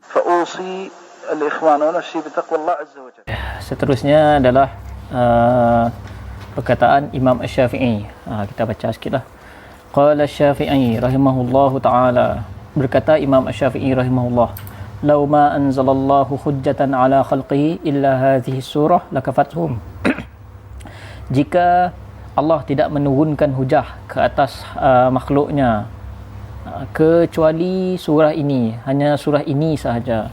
فأوصي الإخوان ونفسي بتقوى الله عز وجل. Seterusnya adalah perkataan Imam Asy-Syafi'i. Kita baca sikitlah. Qala Asy-Syafi'i rahimahullahu taala, berkata Imam Asy-Syafi'i rahimahullah, "Law ma anzalallahu hujjatan ala khalqihi illa hadhihi surah lakafathum." Jika Allah tidak menurunkan hujah ke atas makhluknya kecuali surah ini, hanya surah ini sahaja,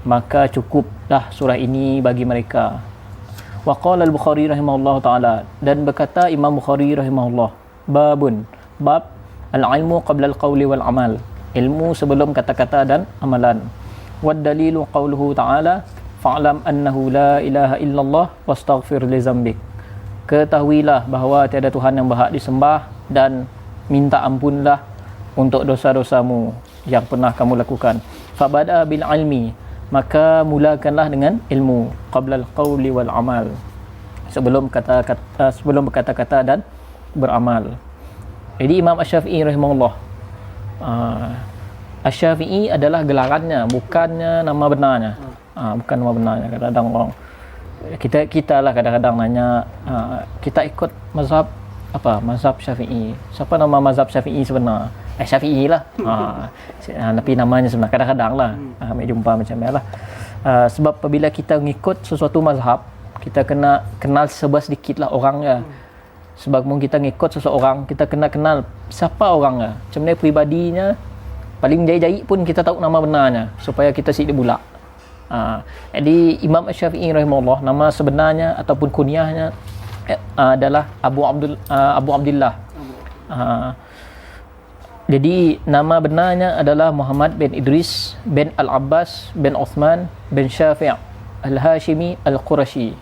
maka cukuplah surah ini bagi mereka. Wa qala al-Bukhari rahimahullah taala, dan berkata Imam Bukhari rahimahullah, babun, bab al-ilmu qabla al-qawli wal amal, ilmu sebelum kata-kata dan amalan. Wad dalilu qawluhu taala, fa'lam annahu la ilaha illallah wastaghfir li zambik. Ketahuilah bahawa tiada Tuhan yang berhak disembah dan minta ampunlah untuk dosa-dosamu yang pernah kamu lakukan. Fabada bil ilmi, maka mulakanlah dengan ilmu, qabla al-qawli wal amal, sebelum berkata-kata dan beramal. Jadi Imam Asy-Syafi'i rahimahullah, Asy-Syafi'i adalah gelarannya, bukannya nama benarnya. Bukan nama benarnya. Kadang-kadang orang kita lah kadang-kadang nanya, kita ikut mazhab apa? Mazhab Syafi'i. Siapa nama mazhab Syafi'i sebenar? Syafi'i lah. Tapi namanya sebenarnya kadang-kadang lah ambil jumpa macam ni lah. Sebab apabila kita mengikut sesuatu mazhab, kita kena kenal sedikit lah orangnya. Sebab mungkin kita mengikut seseorang, kita kena kenal siapa orangnya, macam mana peribadinya. Paling jahit-jahit pun kita tahu nama benarnya, supaya kita siap bulak. Jadi Imam Asy-Syafi'i rahimahullah, nama sebenarnya ataupun kunyahnya adalah Abu Abdullah. Jadi nama benarnya adalah Muhammad bin Idris bin Al-Abbas bin Uthman bin Syafi' Al-Hashimi Al-Qurashi.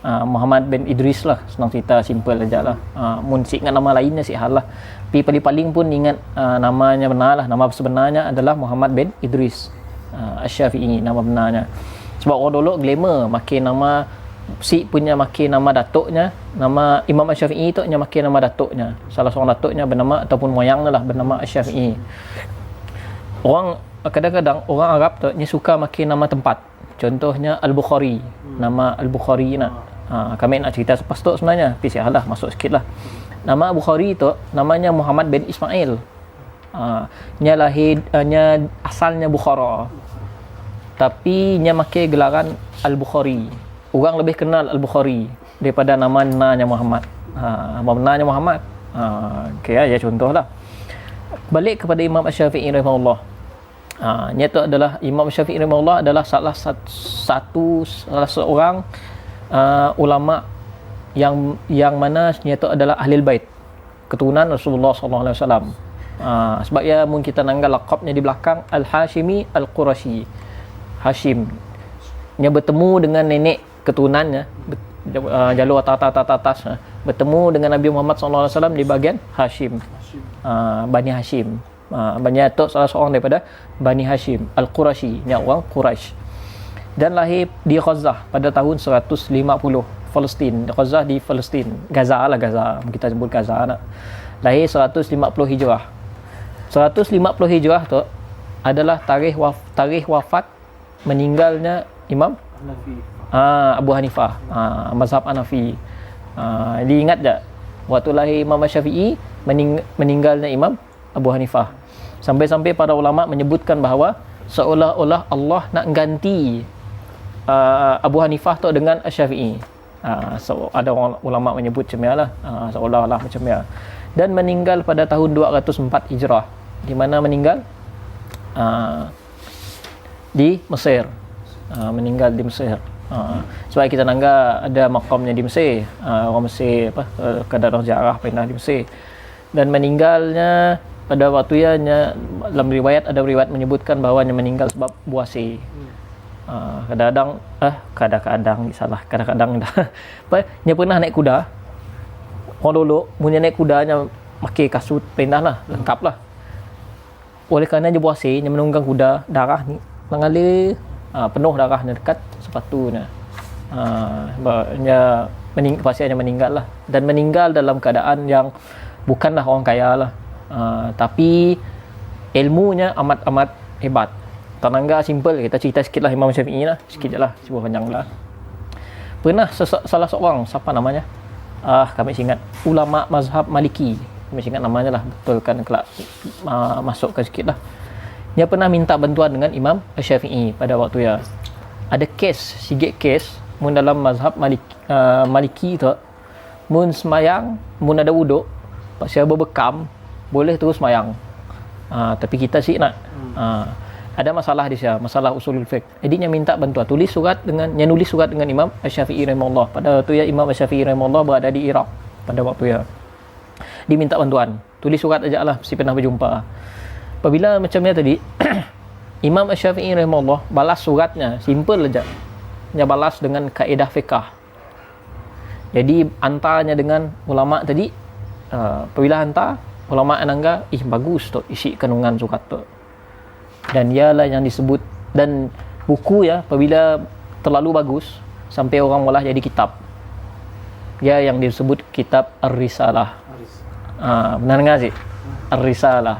Muhammad bin Idris lah, senang cerita, simple aja lah. Mun si ingat nama lainnya si hal lah, tapi paling-paling pun ingat namanya benar lah. Nama sebenarnya adalah Muhammad bin Idris Asy-Syafi'i, nama benarnya. Sebab orang dulu glamour makin nama si punya, makin nama datuknya, nama Imam Asy-Syafi'i tu nya makin nama datuknya, salah seorang datuknya bernama ataupun moyangnya lah bernama Asy-Syafi'i. Orang kadang-kadang orang Arab tu nya suka makin nama tempat, contohnya Al-Bukhari, nama Al-Bukhari nak. Kami nak cerita selepas tu sebenarnya, tapi sialah masuk sikit lah. Nama Bukhari tu namanya Muhammad bin Ismail. Nya lahir, nya asalnya Bukhara, tapi nya makai gelaran Al-Bukhari. Orang lebih kenal Al-Bukhari daripada nama-namanya Muhammad. Nama-namanya Muhammad. Okay, ya contohlah. Balik kepada Imam Asy-Syafi'i rahimahullah. Nya tu adalah Imam Asy-Syafi'i rahimahullah adalah salah seorang ulama yang mana nya tu adalah Ahlul Bait, keturunan Rasulullah sallallahu alaihi wasallam. Sebab ya mungkin kita nanggal laqabnya di belakang Al-Hashimi Al-Qurashi. Hashim nya bertemu dengan nenek keturunannya, jalur atas bertemu dengan Nabi Muhammad SAW di bahagian Hashim, Bani Hashim. Bani itu salah seorang daripada Bani Hashim Al-Qurashi, ni orang Quraisy, dan lahir di Gaza pada tahun 150 Palestin. Gaza di Palestin, Gaza lah, Gaza kita sebut Gaza nak. Lahir 150 Hijrah. 150 Hijrah tu adalah tarikh wafat meninggalnya Imam Abu Hanifah, mazhab Hanafi. Diingat tak waktu lahir Imam Syafi'i, meninggalnya Imam Abu Hanifah. Sampai-sampai para ulama menyebutkan bahawa seolah-olah Allah nak ganti Abu Hanifah tu dengan Syafi'i. Ada orang ulama menyebut macam lah, seolah-olah macam ya. Dan meninggal pada tahun 204 Hijrah, di mana meninggal di Mesir. Meninggal di Mesir. Sebab kita nangga ada makamnya di Mesir. Orang Mesir kadang ziarah pindah di Mesir. Dan meninggalnya pada waktu dalam riwayat, ada riwayat menyebutkan bahawa meninggal sebab buasi. Kadang-kadang dia pernah naik kuda. Orang dulu punya naik kudanya pakai kasut pindah lah, lengkap lah. Oleh kerana dia buasi, dia menunggang kuda, darah ni mengalir, penuh darahnya dekat sepatunya. Pastinya meninggal lah, dan meninggal dalam keadaan yang bukanlah orang kaya lah, tapi ilmunya amat-amat hebat. Tanangga simple, kita cerita sikit lah Imam Syafi'i lah, sikit je lah, sebuah panjang lah. Pernah salah seorang, siapa namanya, kami ingat, ulama mazhab Maliki, kami ingat namanya lah, betul kan, kelak masukkan sikit lah. Dia pernah minta bantuan dengan Imam Syafi'i pada waktu ya. Ada kes, sikit kes, mun dalam mazhab Maliki tu, mun semayang, mun ada wuduk, pasal berbekam, boleh terus semayang. Tapi kita sih nak, ada masalah di sana, masalah usulul fiqh. Jadi dia minta bantuan, nulis surat dengan Imam Syafi'i rahimahullah. Pada waktu ya Imam Syafi'i rahimahullah berada di Iraq pada waktu ya. Dia minta bantuan, tulis surat aja lah, mesti pernah berjumpa. Apabila macamnya tadi, Imam Syafi'i rahimahullah balas suratnya, simple aja. Dia balas dengan kaedah fiqh. Jadi antaranya dengan ulama tadi, apabila hantar, ulama anangga, bagus tu isi kandungan surat tu. Dan ialah yang disebut, dan buku ya apabila terlalu bagus sampai orang malah jadi kitab, ya yang disebut kitab Ar-Risalah. Benar enggak sih? Ar-Risalah,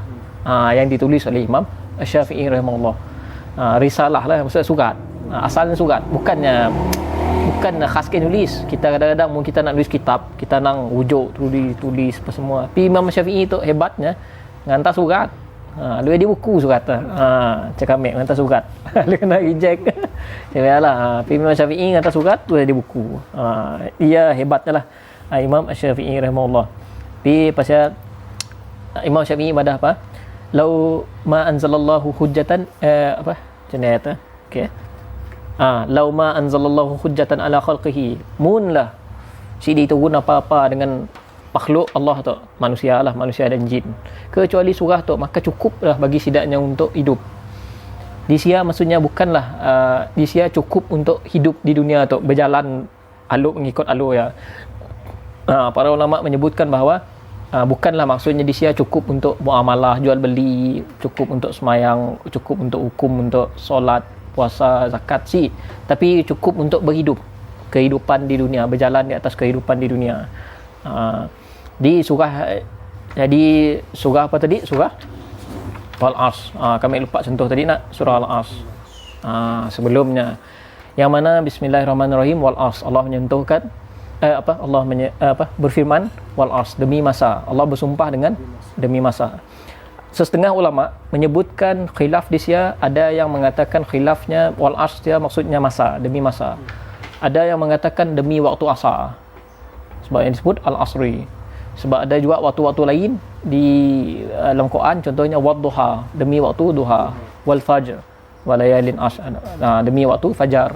yang ditulis oleh Imam Syafi'i rahimahullah. Risalah lah, maksudnya surat, asalnya surat, bukan khaskan nulis. Kita kadang-kadang mungkin kita nak nulis kitab, kita nak wujud tulis apa semua. Tapi Imam Syafi'i tu hebatnya ngantar surat. Lu ada buku surat tu. Cakap mek hantar surat. Lu kena reject. Cakaplah, Imam Syafi'i hantar surat tu ada buku. Ia hebatnya lah Imam Syafi'i rahimahullah. Tapi pasal Imam Syafi'i pada apa? Lau ma anzalallahu hujjatan apa? Macam ni kata. Okey. Lau ma anzalallahu hujjatan ala khalqihi. Mun lah si diturun apa-apa dengan makhluk Allah tu, manusia dan jin, kecuali surah tu, maka cukuplah bagi sidaknya untuk hidup. Di sia maksudnya bukanlah di sia cukup untuk hidup di dunia tu, berjalan alur mengikut alur ya. Para ulama menyebutkan bahawa bukanlah maksudnya di sia cukup untuk muamalah, jual beli, cukup untuk semayang, cukup untuk hukum, untuk solat, puasa, zakat sih, tapi cukup untuk berhidup, kehidupan di dunia, berjalan di atas kehidupan di dunia. Di surah, jadi surah apa tadi? Surah Al-As. Kami lupa sentuh tadi nak surah Al-As. Sebelumnya yang mana bismillahirrahmanirrahim wal as, Allah menyentuhkan Allah berfirman wal as, demi masa. Allah bersumpah dengan demi masa. Setengah ulama menyebutkan khilaf di sia, ada yang mengatakan khilafnya wal as dia maksudnya masa, demi masa. Ada yang mengatakan demi waktu asar, sebab yang disebut al-asri. Sebab ada juga waktu-waktu lain di dalam Quran, contohnya wadduha, demi waktu duha, wal fajr walayalin ashr, demi waktu fajar.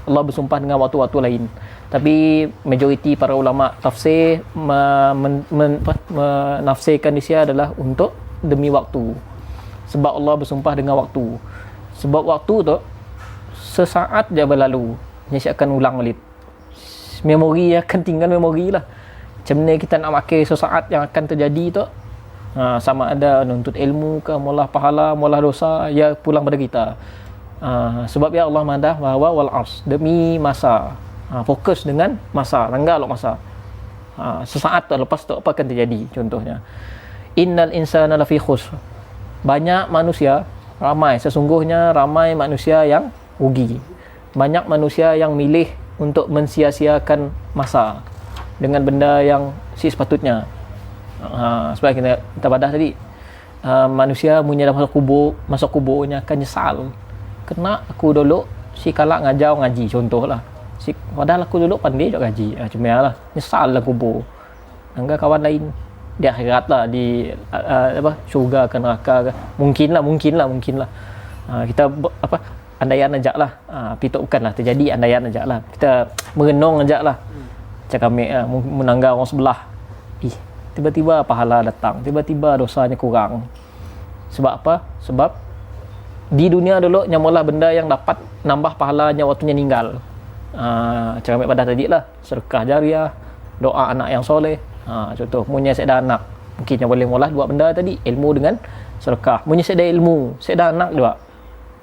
Allah bersumpah dengan waktu-waktu lain. Tapi majoriti para ulama tafsir menafsirkan di sini adalah untuk demi waktu. Sebab Allah bersumpah dengan waktu. Sebab waktu tu sesaat je berlalu, dia akan ulang balik. Memori akan tinggal memori lah. Macam mana kita nak pakai sesaat yang akan terjadi tu, sama ada nuntut ilmu ke, maulah pahala, maulah dosa, ya pulang pada kita. Sebab ya Allah madah bahawa wal as, demi masa. Fokus dengan masa, tanggal masa. Sesaat tu, lepas tu apa akan terjadi? Contohnya, innal insana lafi khusr. Banyak manusia, sesungguhnya ramai manusia yang rugi. Banyak manusia yang milih untuk mensia-siakan masa dengan benda yang sepatutnya. Sebab kita badah tadi, manusia punya dah masuk kuburnya akan nyesal. Kena aku dulu si kalak ngaji contohlah. Padahal aku dulu pandai juga ngaji. Cuma lah nyesal lah kubur. Angga kawan lain di akhirat lah, di syurga ke neraka ke. Mungkin lah. Kita andaian ajak lah. Tapi itu bukanlah terjadi, andaian ajak lah. Kita merenung ajak lah. Cakap menanggar orang sebelah. Tiba-tiba pahala datang, tiba-tiba dosanya kurang. Sebab apa? Sebab di dunia dulu nyamulah benda yang dapat nambah pahalanya waktunya meninggal. Cakap pada tadi lah, sedekah jariah, doa anak yang soleh. Contoh, munya saya dah anak, mungkin yang boleh mula dua benda tadi, ilmu dengan sedekah. Munya saya dah ilmu, saya dah anak dua,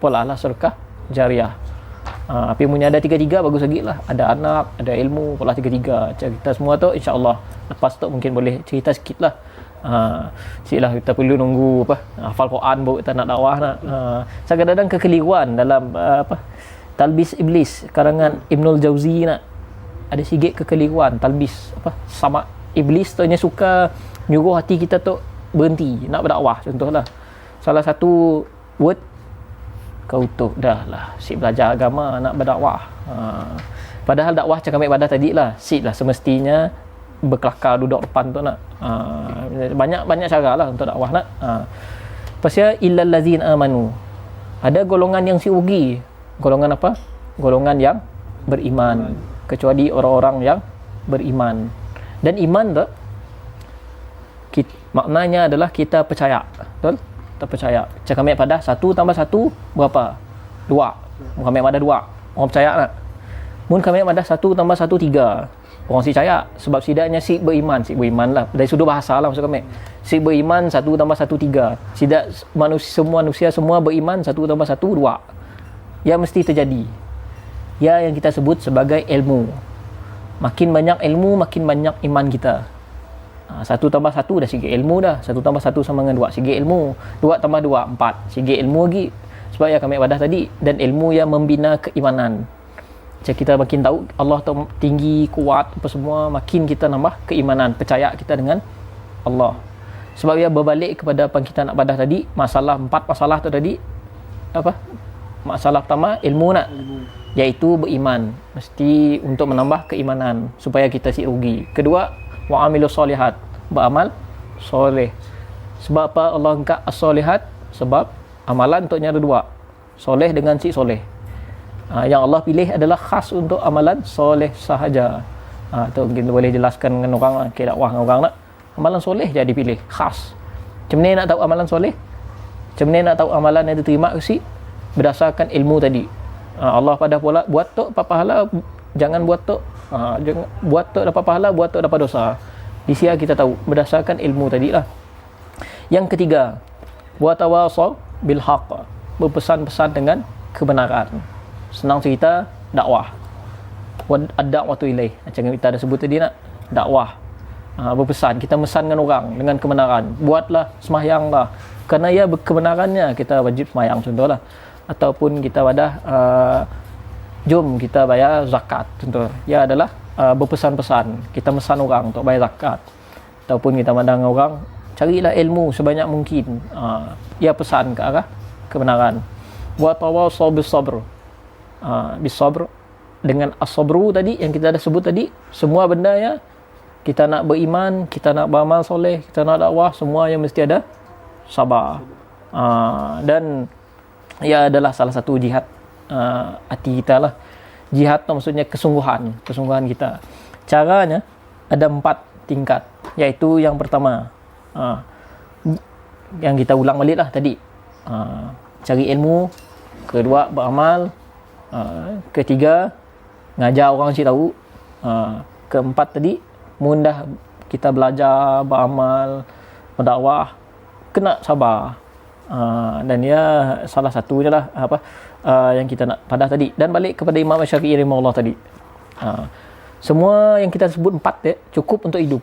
pola lah sedekah jariah. Tapi punya ada tiga-tiga bagus lagi lah. Ada anak, ada ilmu, pola tiga-tiga. Cerita semua tu insya-Allah lepas tu mungkin boleh cerita sikit lah Siklah kita perlu nunggu hafal Quran baru kita nak dakwah nak. Kadang-kadang kekeliruan dalam Talbis Iblis karangan Ibnul Jauzi nak. Ada sikit kekeliruan talbis sama iblis tu suka nyuruh hati kita tu berhenti nak berdakwah. Contohlah salah satu word, kau tu dah lah si belajar agama nak berdakwah. Padahal dakwah cakap ambil ibadah tadi lah, si lah semestinya berkelakar duduk depan tu nak. Banyak cara lah untuk dakwah nak. Pasal illal ladzin amanu, ada golongan yang si rugi. Golongan apa? Golongan yang beriman, kecuali orang-orang yang beriman. Dan iman tu maknanya adalah kita percaya, betul? Kita percaya. Cakap ambil pada 1 tambah 1 berapa? 2. Kami pada 2. Orang percaya tak? Mun kami pada 1 tambah 1 3. Orang si percaya sebab sidaknya si beriman lah. Dari sudut bahasa lah maksud kami. Si beriman 1 tambah 1 3. Sidak manusia semua beriman 1 tambah 1 2. Ya mesti terjadi. Ya yang kita sebut sebagai ilmu. Makin banyak ilmu, makin banyak iman kita. 1 tambah 1 dah sikit ilmu dah. 1 tambah 1 sama dengan 2, sikit ilmu. 2 tambah 2, 4, sikit ilmu lagi. Sebab yang kami ibadah tadi. Dan ilmu yang membina keimanan. Macam kita makin tahu Allah tu tinggi, kuat, apa semua, makin kita nambah keimanan, percaya kita dengan Allah. Sebab ia berbalik kepada apa kita nak ibadah tadi. Masalah 4 masalah tu tadi masalah pertama ilmu nak, iaitu beriman, mesti untuk menambah keimanan supaya kita si rugi. Kedua, wa amilus solihat, beramal soleh. Sebab apa Allah angkat as-solihat? Sebab amalan untuknya ada 2, soleh dengan si soleh. Yang Allah pilih adalah khas untuk amalan soleh sahaja. Tu mungkin boleh jelaskan dengan orang dakwah dengan orang nak. Amalan soleh je dipilih khas. Macam mana nak tahu amalan soleh? Macam mana nak tahu amalan yang diterima ke si? Berdasarkan ilmu tadi. Allah pada pula buat tu dapat pahala, jangan buat tu jangan buat tu dapat pahala, buat tu dapat dosa. Di sini kita tahu berdasarkan ilmu tadi lah. Yang ketiga, wa tawasaw bil haqq, berpesan-pesan dengan kebenaran. Senang cerita, dakwah. Ad-da'watu ilaih, macam kita ada sebut tadi nak, dakwah. Berpesan, kita mesan dengan orang dengan kebenaran. Buatlah, sembahyanglah. Kerana ia kebenarannya kita wajib sembahyang contohlah. Ataupun kita jom kita bayar zakat contoh. Ia adalah berpesan-pesan. Kita mesan orang untuk bayar zakat. Ataupun kita mandang orang, carilah ilmu sebanyak mungkin. Ia pesan ke arah kebenaran. Wa tawasaw bis sabr. Bis sabr, dengan as-sabru tadi yang kita dah sebut tadi, semua benda ya kita nak beriman, kita nak beramal soleh, kita nak dakwah, semua yang mesti ada sabar. Dan ia adalah salah satu jihad hati kita lah. Jihad tu maksudnya kesungguhan kita. Caranya ada 4 tingkat, iaitu yang pertama yang kita ulang balik lah tadi, cari ilmu. Kedua, beramal. Ketiga, ngajar orang cik tahu. Keempat tadi, mudah kita belajar, beramal, berdakwah, kena sabar. Dan ia salah satu je lah yang kita nak pada tadi. Dan balik kepada Imam Syafi'i rahimahullah tadi, semua yang kita sebut 4 cukup untuk hidup.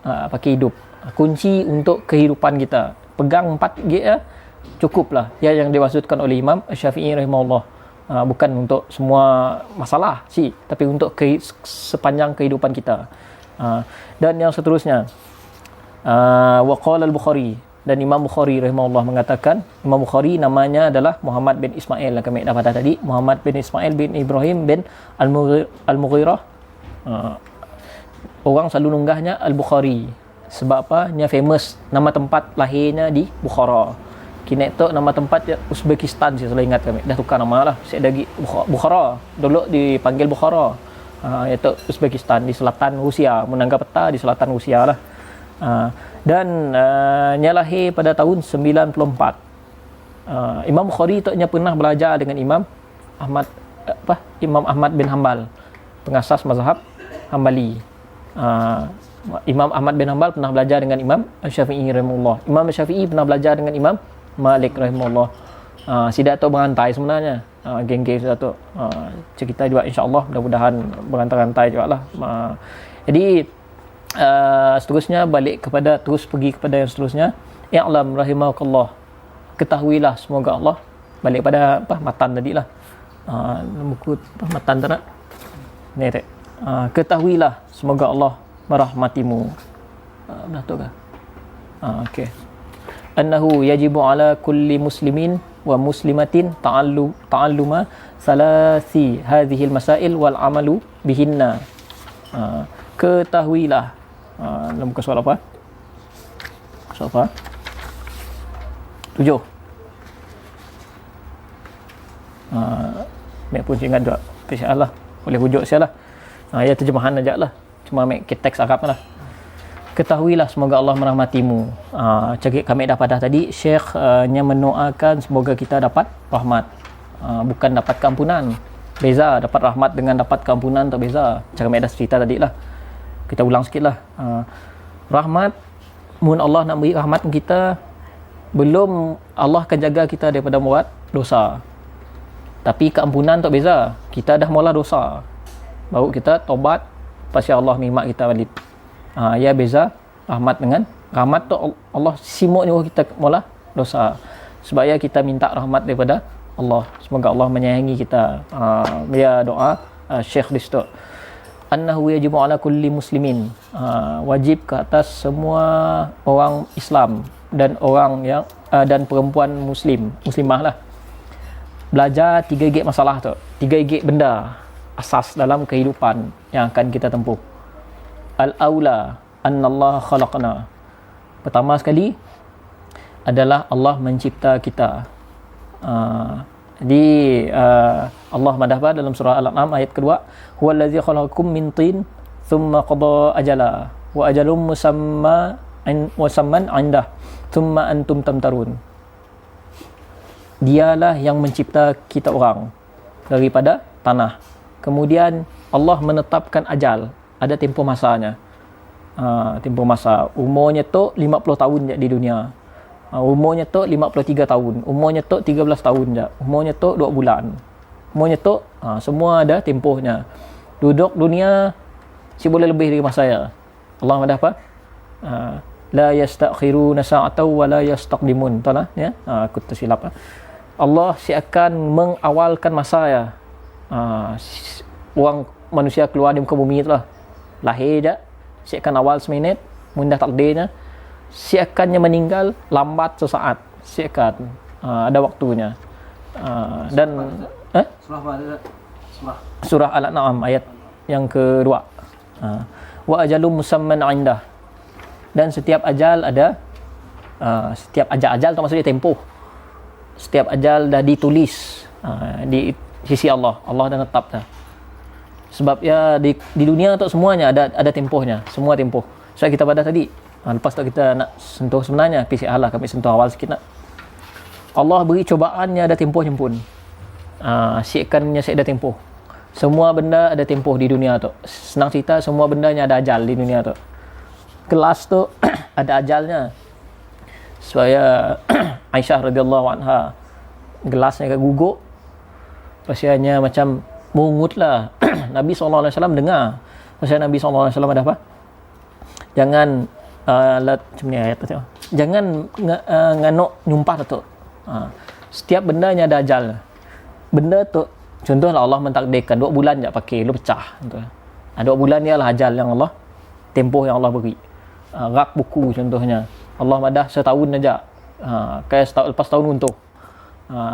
Pakai hidup, kunci untuk kehidupan kita. Pegang 4 cukup lah. Yang dimaksudkan oleh Imam Syafi'i rahimahullah, bukan untuk semua masalah tapi untuk sepanjang kehidupan kita. Dan yang seterusnya, wa qala al-Bukhari, dan Imam Bukhari rahimahullah mengatakan, Imam Bukhari namanya adalah Muhammad bin Ismail, kami dah pada tadi, Muhammad bin Ismail bin Ibrahim bin Al-Mughirah. Orang selalu nunggahnya Al-Bukhari sebab apa? Nya famous, nama tempat lahirnya di Bukhara. Kini tu nama tempat Uzbekistan, saya selalu ingat kami dah tukar nama lah. Saya lagi Bukhara, dulu dipanggil Bukhara. Iaitu Uzbekistan di selatan Rusia, menangga peta di selatan Rusia lah. Dan nya lahir pada tahun 94. Imam Bukhari tu nya pernah belajar dengan Imam Ahmad bin Hanbal, pengasas mazhab Hambali. Imam Ahmad bin Hanbal pernah belajar dengan Imam Syafi'i rahimahullah. Imam Syafi'i pernah belajar dengan Imam Malik rahimahullah. Sidak tu berantai sebenarnya, geng-geng sidak tu. Cerita juga insya-Allah, mudah-mudahan berantai-rantai juga lah. Jadi Seterusnya terus pergi kepada yang seterusnya. I'lam rahimakallah, ketahuilah semoga Allah, balik pada matan tadi lah, buku matan tak nak ni tak. Ketahuilah semoga Allah merahmatimu. Betul ke? Okey. Annahu yajibu ala kulli muslimin wa muslimatin ta'alluma salasi hadhihi al-masail wal amalu bihinna. Ketahuilah, dalam muka soal apa? Soal apa? 7. Mek pun ingat juga. InsyaAllah boleh rujuk sialah. Ya terjemahan aja lah. Cuma mek teks Arab lah. Ketahuilah semoga Allah merahmatimu. Cakap kami dah pada tadi, Syekh nya mendoakan semoga kita dapat rahmat. Bukan dapat keampunan. Beza dapat rahmat dengan dapat keampunan tak beza. Cakap kami dah cerita tadi lah. Kita ulang sikit lah. Rahmat, mun Allah nak beri rahmat kita, belum Allah akan jaga kita daripada buat dosa. Tapi keampunan tak beza. Kita dah mula dosa, baru kita tobat, pasti Allah mimak kita balik. Ya beza rahmat dengan rahmat tu Allah simuk nyuruh kita mula dosa. Sebab ya kita minta rahmat daripada Allah. Semoga Allah menyayangi kita. Ya doa Syekh di situ. Annahu yajibu ala kulli muslimin, wajib ke atas semua orang Islam dan orang yang dan perempuan muslimah lah, belajar 3 gig masalah tu, 3 gig benda asas dalam kehidupan yang akan kita tempuh. Al-aula annallaha khalaqna, pertama sekali adalah Allah mencipta kita. Jadi Allah madahba dalam surah Al-An'am ayat kedua, huwallazi khalaqakum min tin thumma qada ajala wa ajalum musamman 'indah thumma antum tamtarun. Dialah yang mencipta kita orang daripada tanah. Kemudian Allah menetapkan ajal, ada tempoh masanya. Tempoh masa umurnya tu 50 tahun je di dunia. Umurnya tu 53 tahun, umurnya tu 13 tahun je, umurnya tu 2 bulan, umurnya tu semua ada tempohnya. Duduk dunia si boleh lebih dari masa saya. Allah ada apa? La yastakhiruna sa'atan wa la yastaqdimun. Tahu tak ya? Aku tersilap. Allah si akan mengawalkan masa ya. Orang manusia keluar di muka bumi itulah, lahir je si akan awal seminit, mundah takdirnya. Si akannya meninggal lambat sesaat, si akan ada waktunya. Dan surah Al-An'am ayat yang kedua, wa ajalum musamman 'indah, dan setiap ajal ada, setiap ajal tu maksudnya tempoh, setiap ajal dah ditulis di sisi Allah dah tetap dah. Sebab ya di dunia tu semuanya ada tempohnya, semua tempoh. So kita pada tadi, lepas tu kita nak sentuh sebenarnya PCA lah, kami sentuh awal sikit nak. Allah beri cobaannya ada tempohnya pun. Siapkannya saya ada tempoh. Semua benda ada tempoh di dunia tu. Senang cerita, semua bendanya ada ajal di dunia tu. Gelas tu ada ajalnya. Supaya Aisyah radhiyallahu anha, gelasnya keguguk, pasiannya macam mungut lah. Nabi SAW dengar. Pasal Nabi SAW ada apa? Jangan macam ni ayat tu. Jangan nganok nyumpah tu. Setiap bendanya ada ajal. Benda tu contohlah Allah mentakdirkan 2 bulan je pakai lu pecah tu. 2 bulan ni adalah ajal yang Allah, tempoh yang Allah beri. Rak buku contohnya, Allah madah setahun aja. Kayak setahun lepas tahun untuk.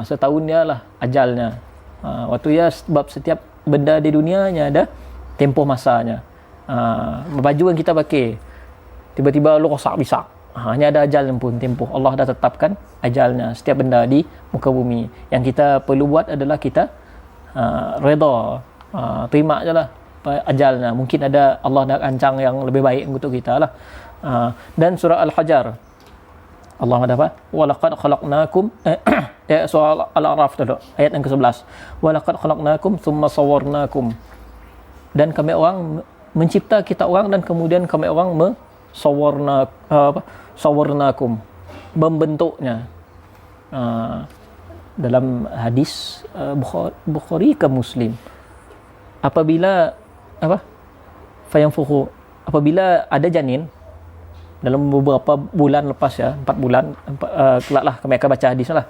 Setahun dia lah ajalnya. Waktu ya, sebab setiap benda di dunianya ada tempoh masanya. Baju yang kita pakai tiba-tiba lu rosak bisak, hanya ada ajal pun tempoh. Allah dah tetapkan ajalnya setiap benda di muka bumi. Yang kita perlu buat adalah kita redha, terima je lah ajalnya. Mungkin ada Allah dah rancang yang lebih baik untuk kita lah. Dan surah Al-Hajar Allah ada apa? Walaqad khalaqnakum surah Al-A'raf tu ayat yang ke-11. Walaqad khalaqnakum thumma sawwarnakum, dan kami orang mencipta kita orang dan kemudian kami orang sawwarnakum, membentuknya. Dalam hadis Bukhari ke Muslim, apabila fayanfukhu apabila ada janin dalam beberapa bulan lepas ya, 4 bulan, kelak lah kami akan baca hadis lah,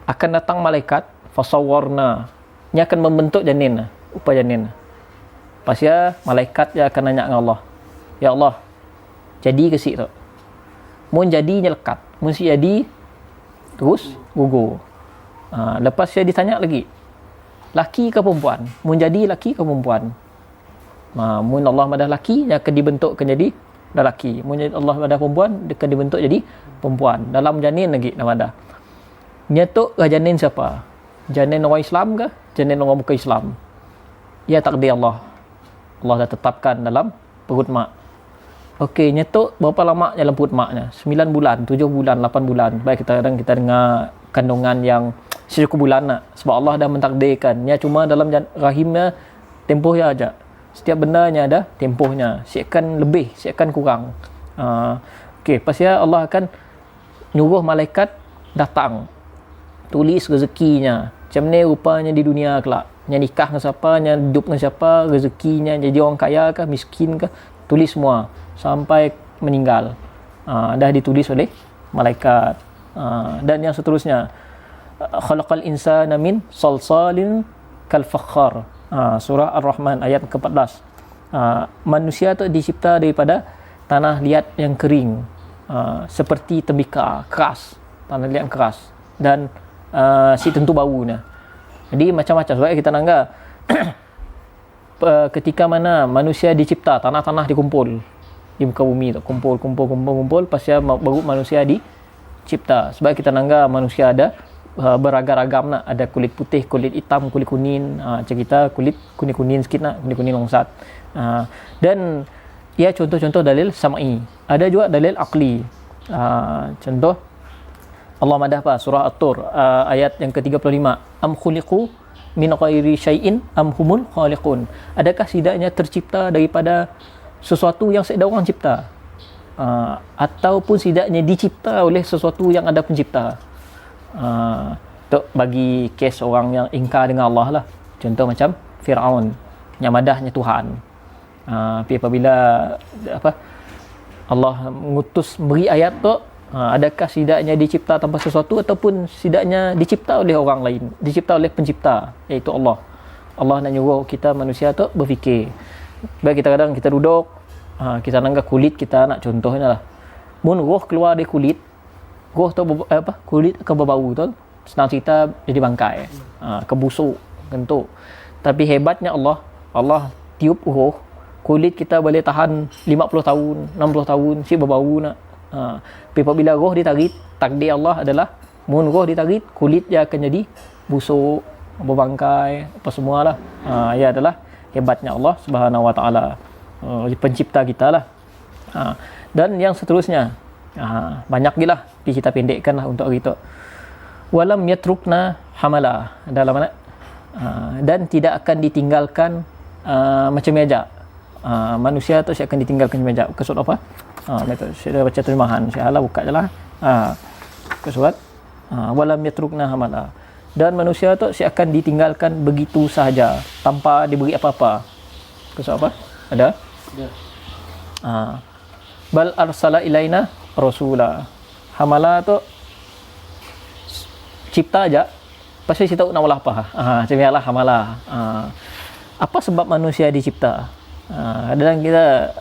akan datang malaikat fasawwarna, nya akan membentuk janin, upah janin. Pas ya malaikat ya akan nanya dengan Allah, ya Allah, jadi ke sik tu, mun jadi nyelekat, mun si jadi terus gugur. Lepas dia ditanya lagi, laki ke perempuan, mun jadi laki ke perempuan. Mun Allah madah laki, dia akan dibentukkan jadi lelaki. Mun Allah madah perempuan, dia akan dibentuk jadi perempuan. Dalam janin lagi nama dah. Nyatuk ke janin siapa? Janin orang Islam ke? Janin orang bukan Islam? Ya takdir Allah. Allah dah tetapkan dalam perut mak. Okey, nyatuk berapa lama dalam perut maknya? 9 bulan, 7 bulan, 8 bulan. Baik, kadang kita dengar kandungan yang secukup bulan nak. Sebab Allah dah mentakdirkan. Nya cuma dalam rahimnya tempoh ya aja. Setiap bendanya ada tempohnya. Siapkan lebih, siapkan kurang. Okey, pasti Allah akan nyuruh malaikat datang, tulis rezekinya. Macam mana rupanya di dunia kelak. Yang nikah dengan siapa, yang hidup dengan siapa, rezekinya jadi orang kaya ke, miskin ke, tulis semua sampai meninggal. Dah ditulis oleh malaikat. Dan yang seterusnya, khalaqal insana min salsalin kal fakhar. Surah Ar-Rahman ayat ke-14. Manusia tu dicipta daripada tanah liat yang kering, seperti tembikar keras, tanah liat yang keras, dan si tentu baunya. Jadi macam-macam. Sebab kita nangga ketika mana manusia dicipta, tanah-tanah dikumpul di muka bumi tu, kumpul, pasal baru manusia dicipta. Sebab kita nangga manusia ada beragam-ragam nak, ada kulit putih, kulit hitam, kulit kuning. Macam kita kulit kuning-kuning sikit nak, kuning-kuning longsat. Dan ia contoh-contoh dalil sam'i. Ada juga dalil aqli. Contoh Allah madah apa? Surah At-Tur ayat yang ke-35. Am khuliqu min ghairi syai'in am humul khaliqun. Adakah setidaknya tercipta daripada sesuatu yang seada orang cipta? Ataupun setidaknya dicipta oleh sesuatu yang ada pencipta? Untuk bagi kes orang yang ingkar dengan Allah lah. Contoh macam Fir'aun yang madahnya Tuhan. Tapi apabila Allah mengutus beri ayat tu, adakah setidaknya dicipta tanpa sesuatu, ataupun setidaknya dicipta oleh orang lain, dicipta oleh pencipta, iaitu Allah. Allah nak nyuruh kita manusia tu berfikir. Baik, kita kadang kita duduk, kita nanggah kulit kita nak, contohnya lah, mun roh keluar dari kulit, roh tu kulit akan berbau tu, senang cerita jadi bangkai, kebusuk, kentuk. Tapi hebatnya Allah tiup roh, kulit kita boleh tahan 50 tahun, 60 tahun, si berbau nak. Tapi apabila roh ditarik, takdir Allah adalah mun roh ditarik, kulit dia akan jadi busuk, berbangkai, apa semualah. Ia adalah hebatnya Allah Subhanahu Wa Taala, pencipta kita lah. Dan yang seterusnya, banyak gila, tapi kita pendekkan lah untuk hari itu. Walam yatrukna hamala, dalam mana? Dan tidak akan ditinggalkan macam meja. Manusia tu akan ditinggalkan macam meja. Maksud apa? Saya dah baca terjemahan, saya halah buka je lah. Surat walam yatrukna hamala, dan manusia tu akan ditinggalkan begitu sahaja tanpa diberi apa-apa. Maksud apa? Ada? Ya. Bal arsala ilaina rasula. Hamala tu cipta aja, pasal kita nak ulah apa? Macam ialah hamala. Apa sebab manusia dicipta? Dan kita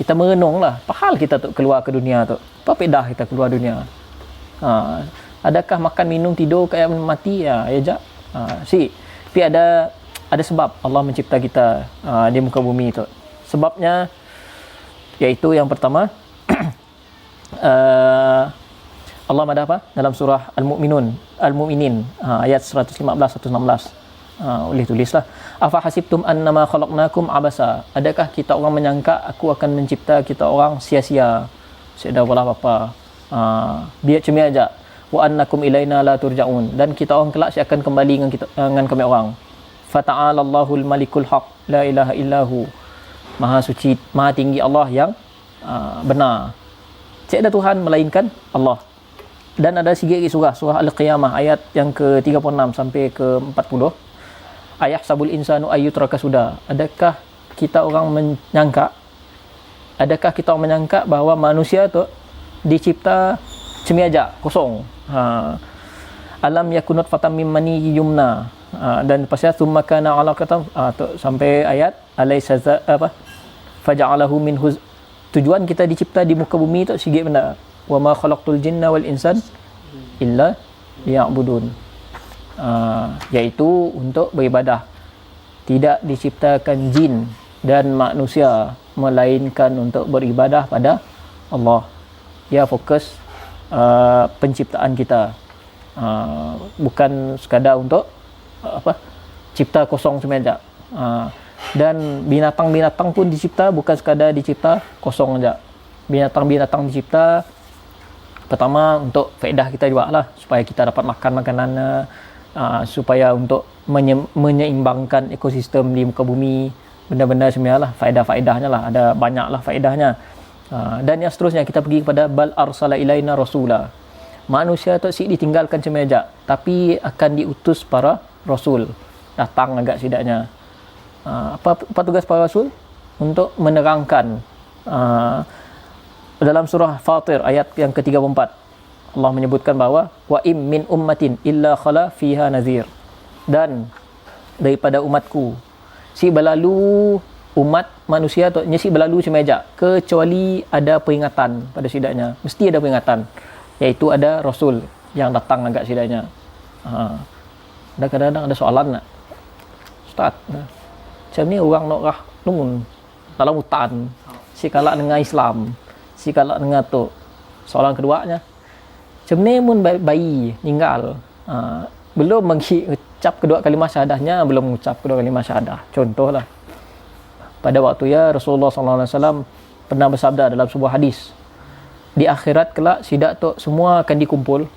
kita merenung lah, apa hal kita tu keluar ke dunia tu, apa pedah kita keluar dunia. Adakah makan minum tidur kayak mati ya je. Tapi ada sebab Allah mencipta kita di muka bumi tu. Sebabnya iaitu yang pertama, Allah ada apa dalam surah Al-Mu'minin ayat 115-116. Boleh tulislah. Afa hasibtum annama khalaqnakum abasa. Adakah kita orang menyangka aku akan mencipta kita orang sia-sia, tidak boleh apa-apa, biar cumi aja. Wa annakum ilaina la turja'un, dan kita orang kelak akan kembali dengan kami orang. Fata'ala Allahul malikul haq, la ilaha illahu. Maha suci, maha tinggi Allah yang benar. Tiada Tuhan melainkan Allah. Dan ada sikit surah Al-Qiyamah ayat yang ke-36 sampai ke-40. Ayah sabul insanu ayyutraka sudah. Adakah kita orang menyangka adakah kita menyangka bahawa manusia tu dicipta cemiaja kosong? Alam yakunut fatam mim mani yumna. Dan pasal summa kana alaqatan sampai ayat alaysa faja'alahu minhu. Tujuan kita dicipta di muka bumi tu sikit benda. Wa ma khalaqtul jinna wal insan illa liya'budun. Iaitu untuk beribadah. Tidak diciptakan jin dan manusia melainkan untuk beribadah pada Allah. Ya, fokus penciptaan kita, bukan sekadar untuk cipta kosong semata. Dan binatang-binatang pun dicipta bukan sekadar dicipta kosong saja. Binatang-binatang dicipta pertama untuk faedah kita juga lah, supaya kita dapat makan makanan, supaya untuk menyeimbangkan ekosistem di muka bumi, benda-benda semua lah, faedah-faedahnya lah, ada banyak lah faedahnya. Dan yang seterusnya kita pergi kepada bal arsala ilaina rasula. Manusia tu si ditinggalkan semeja, tapi akan diutus para rasul datang agak setidaknya. Apa tugas para rasul? Untuk menerangkan. Dalam surah Fatir ayat yang ke-34 Allah menyebutkan bahawa wa im min ummatin illa khala fiha nazir. Dan daripada umatku si berlalu umat manusia tu si berlalu semeja kecuali ada peringatan pada sidaknya, mesti ada peringatan, iaitu ada rasul yang datang agak sidaknya. Dan kadang-kadang ada soalan nak Ustaz, macam ni orang nak rah nun dalam hutan, si kalak dengan Islam, si kalak dengan tu. Soalan keduanya, macam ni mun bayi meninggal, belum mengucap kedua kalimah syahadahnya, belum mengucap kedua kalimah syahadah. Contohlah, pada waktu Rasulullah SAW pernah bersabda dalam sebuah hadis, di akhirat kelak sidak tu semua akan dikumpul,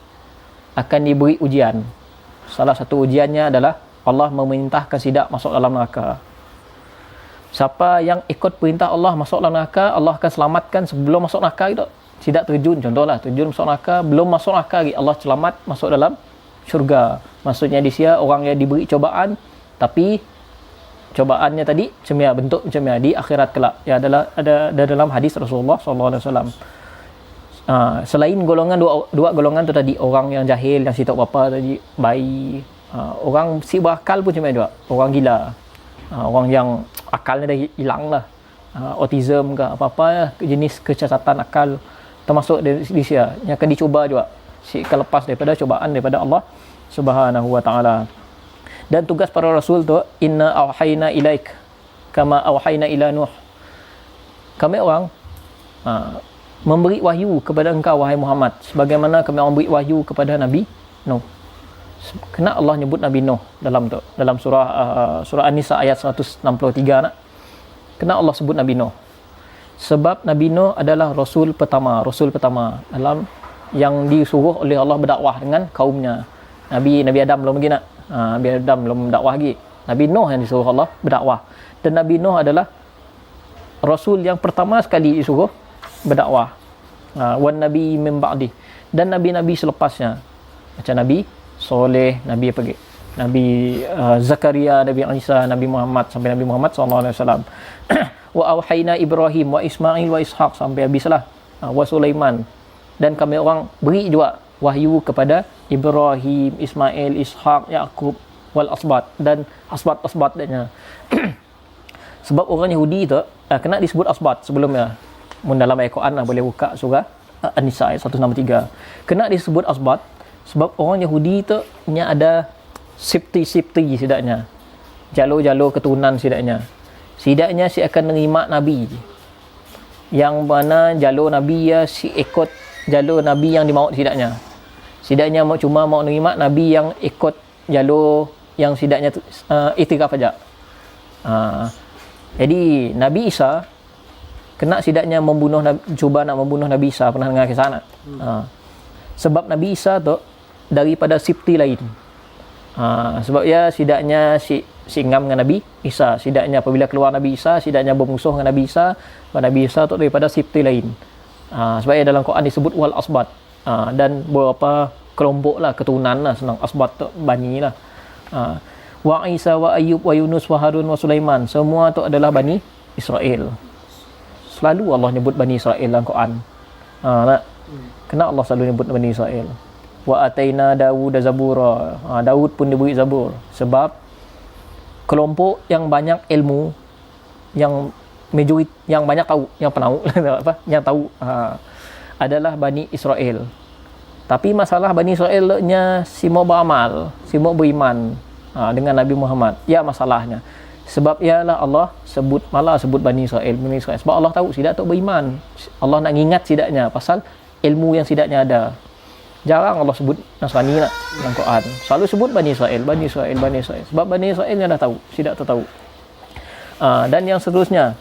akan diberi ujian. Salah satu ujiannya adalah Allah memerintahkan sidak masuk dalam neraka. Siapa yang ikut perintah Allah masuk dalam neraka, Allah akan selamatkan sebelum masuk neraka itu. Sidak terjun, contohlah terjun masuk neraka, belum masuk neraka lagi, Allah selamat masuk dalam syurga. Maksudnya di sia orang yang diberi cobaan, tapi cobaannya tadi cemia, bentuk cemia di akhirat kelak. Ya, adalah ada dalam hadis Rasulullah SAW. Selain golongan dua golongan tu tadi, orang yang jahil, yang si tak apa tadi, bayi, orang si berakal pun cemia juga, orang gila, orang yang akalnya dah hilang lah, autism ke apa-apa jenis kecacatan akal, termasuk di sia yang akan dicuba juga si lepas daripada cobaan daripada Allah Subhanahu wa taala. Dan tugas para rasul tu, inna auhayna ilaik kama auhayna ila Nuh. Kami orang memberi wahyu kepada engkau wahai Muhammad sebagaimana kami memberi wahyu kepada Nabi Nuh. Kena Allah nyebut Nabi Nuh dalam surah An-Nisa ayat 163 nak. Kena Allah sebut Nabi Nuh. Sebab Nabi Nuh adalah rasul pertama dalam yang disuruh oleh Allah berdakwah dengan kaumnya. Nabi Adam belum lagi nak. Nabi Adam belum dakwah lagi. Nabi Nuh yang disuruh Allah berdakwah. Dan Nabi Nuh adalah rasul yang pertama sekali disuruh berdakwah. Wan nabi min ba'di, dan nabi-nabi selepasnya, macam Nabi Soleh, Nabi Zakaria, Nabi Isa, Nabi Muhammad sampai Nabi Muhammad SAW. Wa auhayna Ibrahim wa Ismail wa Ishaq sampai habislah. Wa Sulaiman, dan kami orang beri juga wahyu kepada Ibrahim, Ismail, Ishaq, Yaqub wal asbat, dan asbat-asbatnya. Sebab orang Yahudi tu kena disebut asbat sebelumnya. Dalam ayat Quran boleh buka surah An-Nisa ayat 163. Kena disebut asbat sebab orang Yahudi tu nya ada sifti-sifti setidaknya, jalur-jalur keturunan setidaknya. Setidaknya si akan menerima Nabi, yang mana jalur Nabi ya si ikut jalur Nabi yang dimaut setidaknya. Setidaknya cuma mau menerima Nabi yang ikut jalur yang setidaknya iktiraf saja. Jadi Nabi Isa kena setidaknya cuba nak membunuh Nabi Isa. Pernah dengar kisah nak? Sebab Nabi Isa tu daripada sifti lain. Sebab ya setidaknya si ngam dengan Nabi Isa. Setidaknya apabila keluar Nabi Isa, setidaknya bermusuh dengan Nabi Isa. Nabi Isa tu daripada sifti lain. Sebab ya dalam Quran disebut wal asbat. Dan beberapa kelompok lah, keturunan lah, senang asbat tu bani lah. Wa Isa wa Ayub wa Yunus wa Harun wa Sulaiman, semua tu adalah Bani Israel. selalu Allah nyebut Bani Israel dalam Quran. Nak? Kenapa Allah selalu nyebut Bani Israel? Wa ataina Dawud zabura. Daud pun diberi zabur. Sebab kelompok yang banyak ilmu, yang majoriti, yang banyak tahu, yang penahu apa? Yang tahu adalah Bani Israel. Tapi masalah Bani Israelnya semua beramal, semua beriman dengan Nabi Muhammad. Ya masalahnya. Sebab ialah Allah malah sebut Bani Israel. Sebab Allah tahu sidak tu beriman. Allah nak ingat sidaknya pasal ilmu yang sidaknya ada. Jarang Allah sebut Nasrani nak dalam Quran. Selalu sebut Bani Israel, Bani Israel, Bani Israel. Sebab Bani Israel yang dah tahu, sidak tu tahu. Dan yang seterusnya,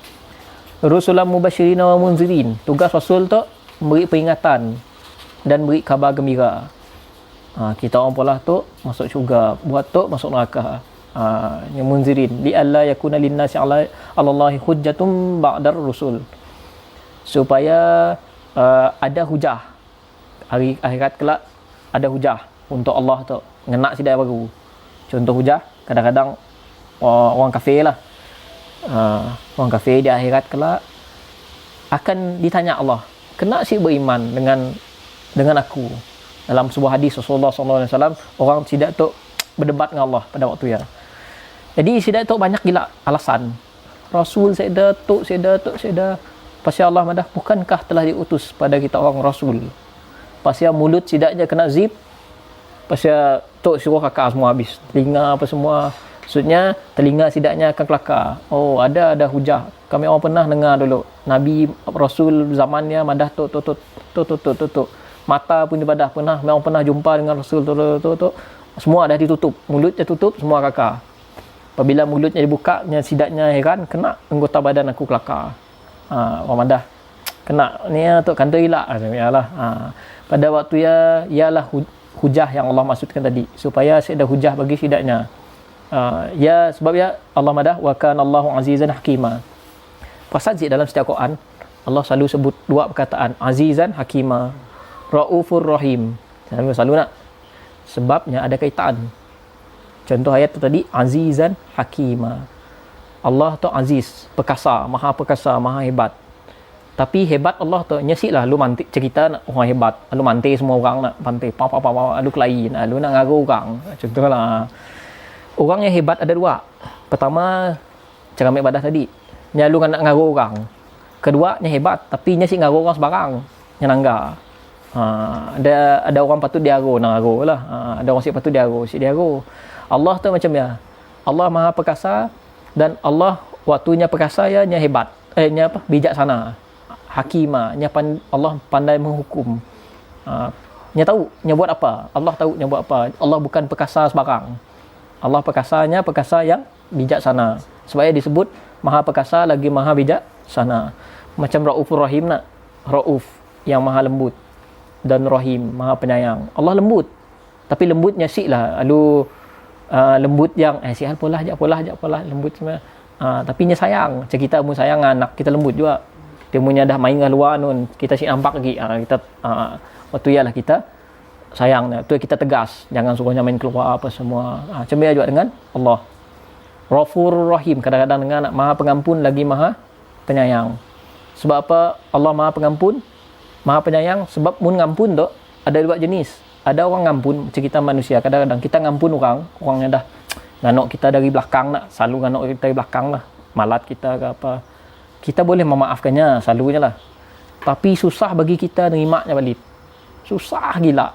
Rusulan mubasyirin wa munzirin. Tugas Rasul tu memberi peringatan dan beri khabar gembira. Kita orang pula tu masuk syurga, buat tu masuk neraka. Yang munzirin li alla yakuna linnasi ala Allahi hujjatun ba'dar rusul, supaya ada hujah hari akhirat kelak, ada hujah untuk Allah tu ngenak sidai baru. Contoh hujah kadang-kadang orang kafir lah, orang kafir di akhirat kelak akan ditanya Allah, kena si beriman dengan aku. Dalam sebuah hadis Rasulullah SAW, orang tidak tu berdebat dengan Allah pada waktu ya. Jadi sidak tu banyak gila alasan. Rasul saya dah. Pasal Allah madah, bukankah telah diutus pada kita orang Rasul? Pasal mulut sidaknya kena zip. Pasal tu suruh kakak semua habis. Telinga apa semua. Maksudnya telinga sidaknya akan kelakar. Oh, ada hujah. Kami orang pernah dengar dulu. Nabi Rasul zamannya madah tu. Mata pun dibadah pernah. Memang pernah jumpa dengan Rasul tu. Semua dah ditutup. Mulutnya tutup, semua kakak. Apabila mulutnya dibuka, sidaknya heran, kena anggota badan aku kelakar. Orang madah. Kena ni tu kanta hilak. Yalah. Pada waktu ialah hujah yang Allah maksudkan tadi. Supaya ada hujah bagi sidaknya. Sebab Allah madah wa kana Allahu azizan hakima. Pasal dalam setiap Quran Allah selalu sebut dua perkataan, azizan hakima, raufur rahim. Selalu nak. Sebabnya ada kaitan. Contoh ayat tu tadi, azizan hakima. Allah tu aziz, perkasa, maha hebat. Tapi hebat Allah tu nyesiklah lu mantik cerita nak orang hebat. Lu mantik semua orang nak pantai. Lu kelain, lu nak ngaruh orang. Contohlah. Orang yang hebat ada dua. Pertama, cara ambil ibadah tadi. Yang lu nak ngaruh orang. Kedua, yang hebat tapi nyesik ngaruh orang sebarang. Yang nangga. Ada orang patut diaruh, nak ngaruh lah. Ada orang patut diaruh. Allah tu macam ya. Allah maha perkasa dan Allah waktunya perkasa ya nya hebat. Nya apa? Bijaksana. Hakimah, Allah pandai menghukum. Nya tahu nya buat apa. Allah tahu nya buat apa. Allah bukan perkasa sebarang. Allah perkasanya perkasa yang bijaksana. Sebab disebut maha perkasa lagi maha bijaksana. Macam Raufur Rahim nak. Rauf yang maha lembut dan Rahim maha penyayang. Allah lembut. Tapi lembutnya siklah. Lembut yang sial polah lembut semua. Tapi nya sayang. Macam kita pun sayang anak kita lembut juga. Dia punya dah main dengan luar nun, kita si nampak lagi. Kita waktu ialah kita sayang. Tu kita tegas, jangan suruhnya main keluar apa semua. Macam dia juga dengan Allah. Ghafurur Rahim, kadang-kadang dengan maha pengampun lagi maha penyayang. Sebab apa Allah maha pengampun, maha penyayang? Sebab mun ngampun tu ada dua jenis. Ada orang ngampun, macam kita manusia, kadang-kadang kita ngampun orangnya dah nganok kita dari belakang nak, selalu nganok kita dari belakang lah, malat kita ke apa. Kita boleh memaafkannya, selalunya lah. Tapi susah bagi kita nerimanya balik. Susah gila.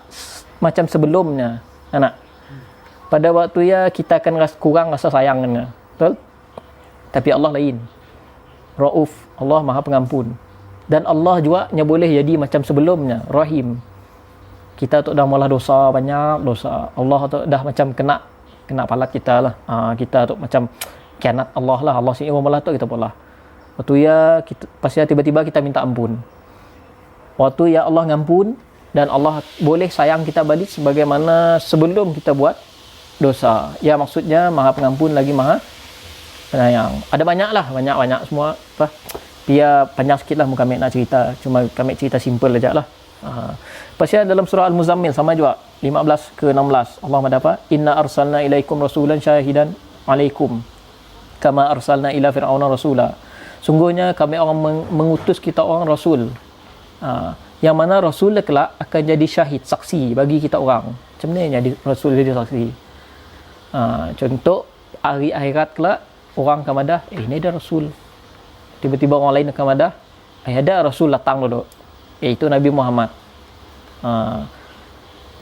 Macam sebelumnya, anak. Pada waktu kita akan kurang rasa sayang dengan. Betul? Tapi Allah lain. Rauf, Allah maha pengampun. Dan Allah juga boleh jadi macam sebelumnya, Rahim. Kita tu dah malah dosa, banyak dosa. Allah tu dah macam kena palat kita lah. Kita tu macam kianat Allah lah. Allah sini malah tu kita pula. Waktu kita pasti tiba-tiba kita minta ampun. Waktu Allah ngampun dan Allah boleh sayang kita balik sebagaimana sebelum kita buat dosa. Ya maksudnya maha pengampun lagi maha penyayang. Ada banyak semua apa. Dia panjang sikit lah kami nak cerita. Cuma kami cerita simple aja lah. Pasal dalam surah Al-Muzammil sama juga 15 ke 16 Allah apa? Inna arsalna ilaikum rasulan syahidan alaikum kama arsalna ila fir'auna rasula. Sungguhnya kami orang mengutus kita orang rasul. Yang mana rasul kelak akan jadi syahid, saksi bagi kita orang. Macam mana jadi rasul jadi saksi? Contoh hari akhirat kelak orang akan madah, ini ada rasul. Tiba-tiba orang lain akan madah, ada rasul datang dulu. Iaitu Nabi Muhammad.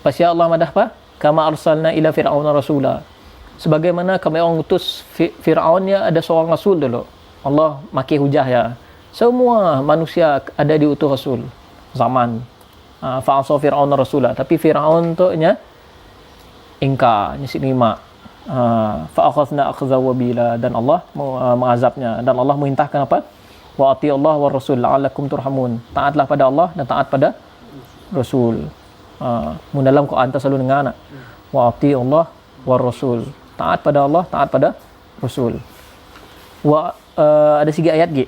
Pasal Allah madah apa? Kama arsalna ila fir'auna rasula. Sebagaimana kami orang utus Fir'aun ya ada seorang rasul dulu. Allah maki hujah ya. Semua manusia ada diutus rasul zaman. Fa'asa Fir'aun rasula. Tapi Fir'aun tu nya ingkar, nyesik nima. Fa'akhadna akhza wabila, dan Allah mengazabnya, dan Allah merintahkan apa? Wa ati Allah wa rasul la'allakum turhamun. Taatlah pada Allah dan taat pada Rasul. Mun dalam Quran tak selalu dengar nak. Wa ati Allah wa rasul. Taat pada Allah, taat pada Rasul. Ada sikit ayat lagi.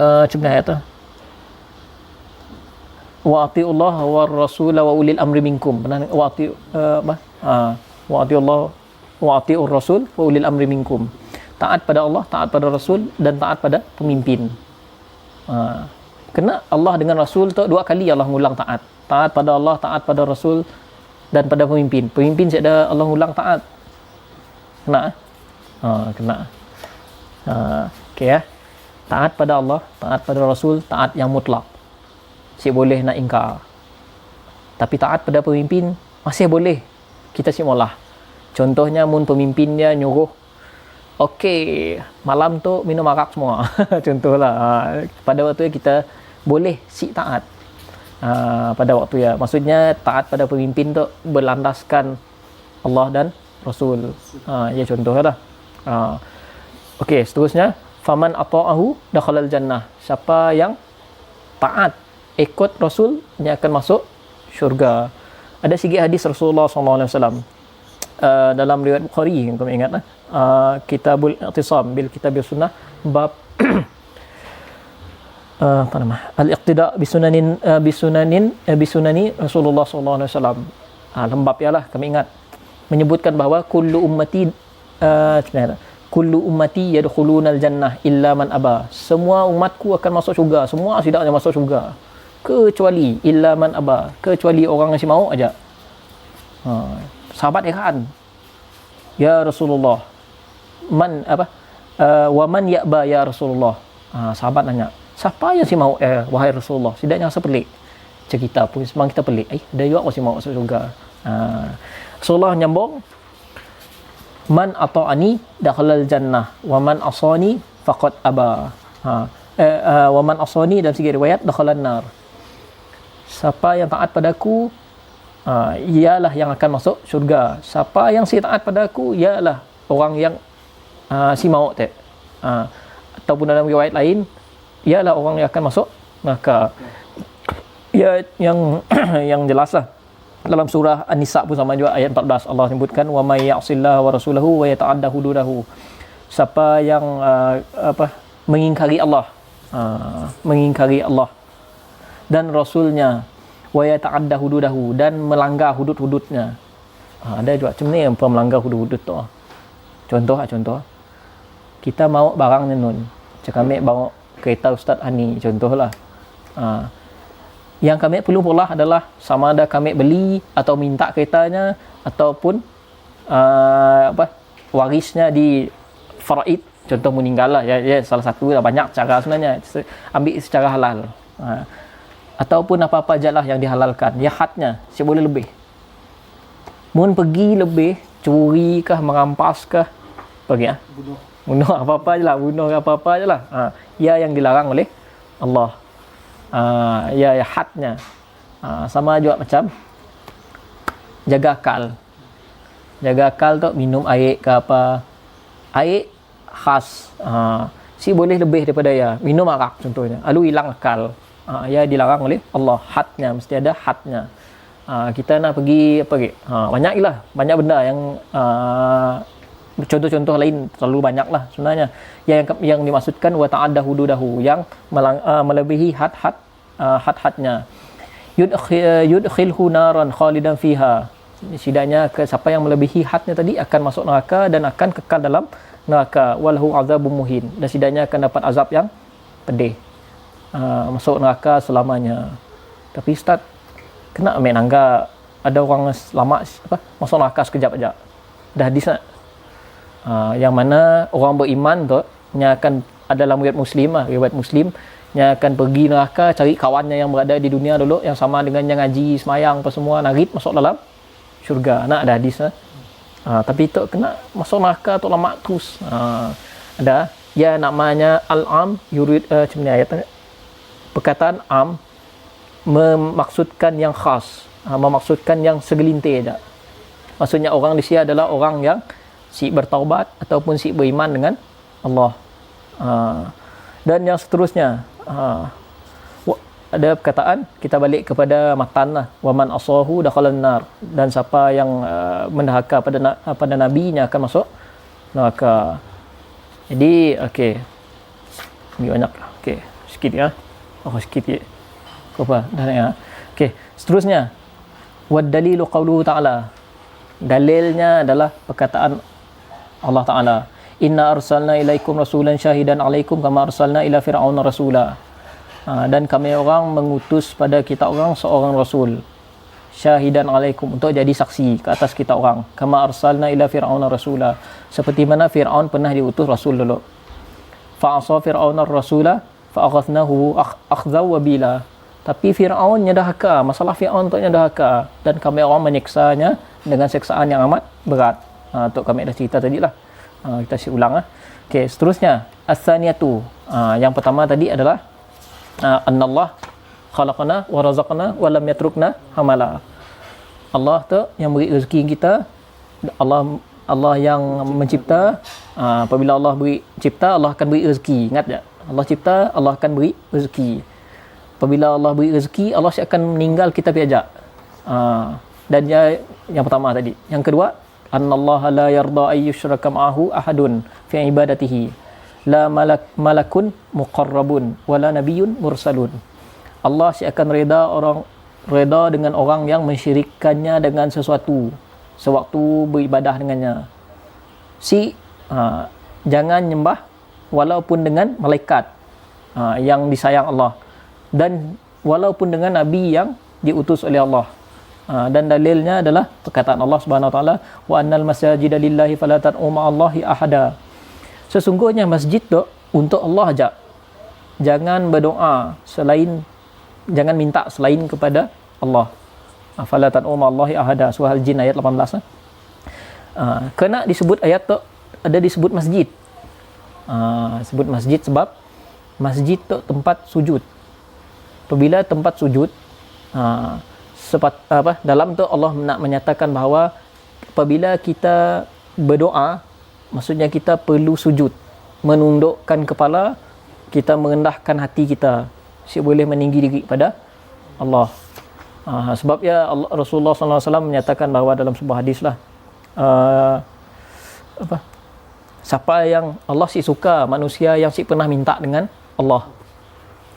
Macam mana ayat tu? Wa ati Allah wa rasul wa ulil amri minkum. Pernah wa ati apa? Wa ati Allah wa ati rasul wa ulil amri minkum. Taat pada Allah, taat pada Rasul, dan taat pada pemimpin. Kena Allah dengan Rasul tu dua kali Allah ngulang taat. Taat pada Allah, taat pada Rasul, dan pada pemimpin. Pemimpin saya ada Allah ngulang taat. Kena? Kena. Okey ya. Taat pada Allah, taat pada Rasul, taat yang mutlak. Si boleh nak ingkar. Tapi taat pada pemimpin masih boleh kita si molah. Contohnya mun pemimpinnya nyuruh, okey, malam tu minum arak semua. Contohlah. Pada waktu kita boleh si taat. Pada waktu ya. Maksudnya taat pada pemimpin tu berlandaskan Allah dan Rasul. Ya contohlah. Okey, seterusnya faman ata'ahu dakhalal jannah. Siapa yang taat ikut Rasul, dia akan masuk syurga. Ada sikit hadis Rasulullah SAW dalam riwayat Bukhari, kami ingat lah. Kitabul I'tisam bil Kitab Sunnah, bab apa nama? Al-iqtida bisunani Rasulullah sallallahu alaihi wasallam. Lembab ialah kami ingat menyebutkan bahawa kullu ummati yadkhulunal jannah illa man aba. Semua umatku akan masuk syurga, semua sidaknya masuk syurga kecuali illa man aba, kecuali orang yang si mau aja. Sahabat heran, ya Rasulullah, man apa? Wa man ya'ba ya Rasulullah. Sahabat nanya, siapa yang si mau wahai Rasulullah? Sidaknya rasa pelik. Cerita pun memang kita pelik. Ada juga orang si mau masuk syurga. Rasulullah nyambung, man ata'ani dakhalal jannah wa man asani faqad aba. Wa man asani dalam segi riwayat dakhalan nar. Siapa yang taat padaku, ialah yang akan masuk syurga. Siapa yang si taat padaku, ialah orang yang si maut tu. Ataupun dalam riwayat lain, ialah orang yang akan masuk neraka. Ya, yang yang jelaslah dalam surah An-Nisa pun sama juga ayat 14 Allah sebutkan wa may ya'sillaha wa rasulahu wa yata'adda hududahu. Siapa yang mengingkari Allah, mengingkari Allah dan Rasulnya, wa yata'adda hududahu, dan melanggar hudud-hududnya. Ada juga macam ni yang melanggar hudud-hudud tu. Contoh kita mau barang nun, macam kami bawa kereta Ustaz Hani, contohlah. Yang kami perlu pula adalah sama ada kami beli atau minta keretanya, ataupun warisnya di faraid, contoh meninggal lah ya, salah satu lah, banyak cara sebenarnya, ambil secara halal. Ataupun apa-apa ajalah yang dihalalkan, ya hadnya saya boleh lebih. Mun pergi lebih, curi kah, merampas kah, pergi bunuh apa-apa je lah, bunuh apa-apa je lah. Ya yang dilarang oleh Allah. Ya hadnya. Sama juga macam jaga akal. Jaga akal tu minum air ke apa, air khas. Si boleh lebih daripada ya, minum arak contohnya, lalu hilang akal. Ya dilarang oleh Allah. Hadnya, mesti ada hadnya. Kita nak pergi banyak lah, banyak benda yang contoh-contoh lain terlalu banyak lah sebenarnya. Yang dimaksudkan wa ta'adda hududahu, yang melebihi had-hadnya. Yudkhilhu naran khalidan fiha. Setidaknya siapa yang melebihi hadnya tadi akan masuk neraka dan akan kekal dalam neraka. Walahu azabun muhin. Dan setidaknya akan dapat azab yang pedih. Masuk neraka selamanya. Tapi Ustaz, kena ambil nangga ada orang selamat masuk neraka sekejap aja. Dah hadis nak. Yang mana orang beriman tu yang akan adalah riwayat Muslim yang akan pergi neraka cari kawannya yang berada di dunia dulu yang sama dengan yang ngaji, semayang apa semua, narit masuk dalam syurga. Nak ada hadis tapi tu kena masuk neraka tu lama terus. Ada ya namanya al-am yurid macam ni ayat perkataan am memaksudkan yang khas, memaksudkan yang segelintir aja. Maksudnya orang di sini adalah orang yang si bertaubat ataupun si beriman dengan Allah. Dan yang seterusnya ada perkataan, kita balik kepada matan lah, waman asahu dakhalan nar, dan siapa yang mendahaka pada nabinya akan masuk neraka. Jadi okey, ni banyak okey, sikit ya, sikit je apa dah ya. Okey, seterusnya wad dalilu qauluhu ta'ala, dalilnya adalah perkataan Allah Ta'ala, inna arsalna ilaikum rasulan syahidan alaikum kama arsalna ila fir'auna rasula. Dan kami orang mengutus pada kita orang seorang rasul syahidan alaikum, untuk jadi saksi ke atas kita orang, kama arsalna ila fir'auna rasula, seperti mana Fir'aun pernah diutus rasul dulu. Fa'asa fir'auna rasula fa'akhadnahu akhzaw wabila, tapi Fir'aun nyedahaka, masalah Fir'aun tu nyedahaka, dan kami orang menyiksanya dengan siksaan yang amat berat. Untuk kami dah cerita tadi lah. Kita ulang lah. Okay, seterusnya as-saniyatu, yang pertama tadi adalah annallah khalaqana wa razaqna wa lam yatrukna hamala. Allah tu yang beri rezeki kita, Allah yang mencipta. Apabila Allah beri cipta, Allah akan beri rezeki. Ingat tak? Allah cipta, Allah akan beri rezeki. Apabila Allah beri rezeki, Allah akan meninggal kita piajak. Dan yang pertama tadi. Yang kedua, annallaha la yarda ayyushraka ma'ahu ahadun fi ibadatihi, la malakun muqarrabun wala nabiyyun mursalun. Allah akan reda dengan orang yang mensyirikkannya dengan sesuatu sewaktu beribadah dengannya. Jangan nyembah walaupun dengan malaikat yang disayang Allah, dan walaupun dengan nabi yang diutus oleh Allah. Dan dalilnya adalah perkataan Allah Subhanahu Wa Taala, wa annal masajida lillahi fala tad'u ma'allahi ahada. Sesungguhnya masjid tu untuk Allah aja. Jangan berdoa jangan minta selain kepada Allah. Fala tad'u ma'allahi ahada, surah Al-Jin ayat 18. Kena disebut ayat tu ada disebut masjid. Sebut masjid sebab masjid tu tempat sujud. Apabila tempat sujud, dalam tu Allah nak menyatakan bahawa apabila kita berdoa, maksudnya kita perlu sujud, menundukkan kepala, kita merendahkan hati kita, boleh meninggi diri kepada Allah. Sebab Rasulullah SAW menyatakan bahawa dalam sebuah hadis lah, siapa yang Allah suka manusia yang pernah minta dengan Allah.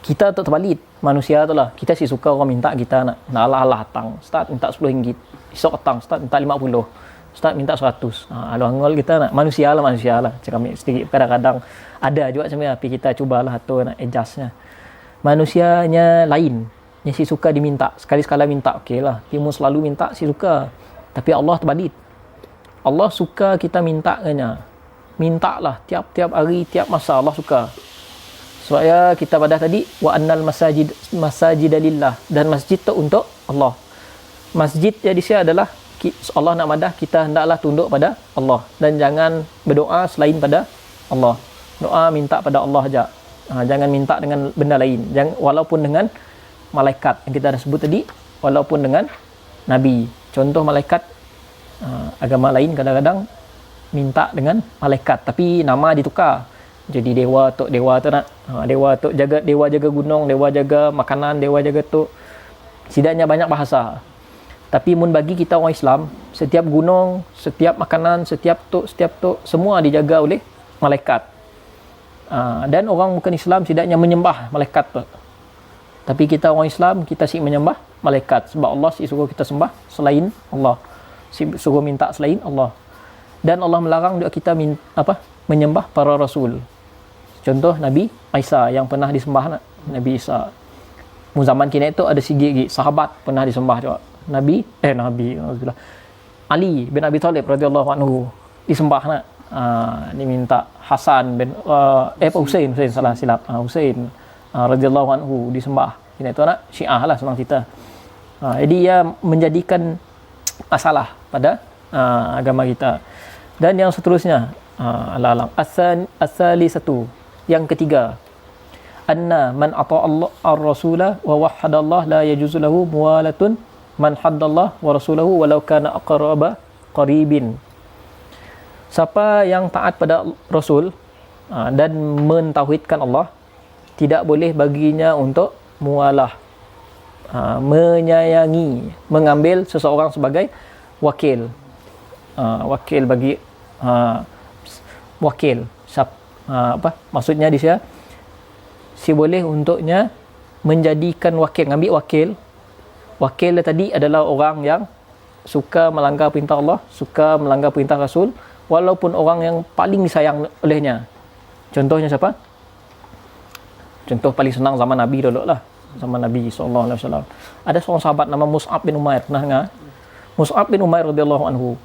Kita tak terbalik, manusia tu lah, kita suka orang minta kita nak Allah datang, start minta RM10, esok datang start minta 50, start minta 100. Angol kita nak manusia lah. Cakap sedikit kadang-kadang ada juga macam ni, tapi kita cubalah tu nak adjustnya. Manusianya lain, yang suka diminta, sekali-sekala minta okey lah, timu selalu minta suka. Tapi Allah terbalik, Allah suka kita minta lah tiap-tiap hari, tiap masa Allah suka. Supaya kita pada tadi wa annal masajid lillah, dan masjid tu untuk Allah. Masjid di sini adalah Allah nak madah kita hendaklah tunduk pada Allah dan jangan berdoa selain pada Allah. Doa minta pada Allah saja. Jangan minta dengan benda lain. Walaupun dengan malaikat yang kita dah sebut tadi, walaupun dengan nabi. Contoh malaikat agama lain kadang-kadang minta dengan malaikat tapi nama ditukar. Jadi dewa tu nak dewa tu jaga gunung, dewa jaga makanan, dewa jaga tu. Setidaknya banyak bahasa. Tapi mun bagi kita orang Islam, setiap gunung, setiap makanan, setiap tu semua dijaga oleh malaikat. Dan orang bukan Islam setidaknya menyembah malaikat tu. Tapi kita orang Islam, kita menyembah malaikat sebab Allah suruh kita sembah selain Allah. suruh minta selain Allah. Dan Allah melarang juga kita menyembah para rasul. Contoh Nabi Isa yang pernah disembah, Nabi Isa. Zaman kini itu ada sigi sahabat pernah disembah juga. Nabi Ali bin Abi Thalib radhiyallahu anhu disembah diminta Hasan bin Husain salah silap Husain radhiyallahu anhu disembah. Kini itu anak Syiah lah senang kita. Jadi ia menjadikan masalah pada agama kita. Dan yang seterusnya alam asali satu, yang ketiga, anna man ata Allah ar-rasula wa wahhadallah la yajuzu lahu muwalatun man haddallah wa rasulahu walau kana aqraba qaribin. Siapa yang taat pada Rasul dan mentauhidkan Allah, tidak boleh baginya untuk mualah, menyayangi, mengambil seseorang sebagai wakil. Wakil bagi wakil. Maksudnya di sini si boleh untuknya menjadikan wakil, ngambil wakil. Wakil tadi adalah orang yang suka melanggar perintah Allah, suka melanggar perintah Rasul, walaupun orang yang paling disayang olehnya. Contohnya siapa? Contoh paling senang zaman Nabi dulu lah, zaman Nabi SAW. Ada seorang sahabat nama Mus'ab bin Umair, pernah dengar? Mus'ab bin Umair radhiyallahu anhu,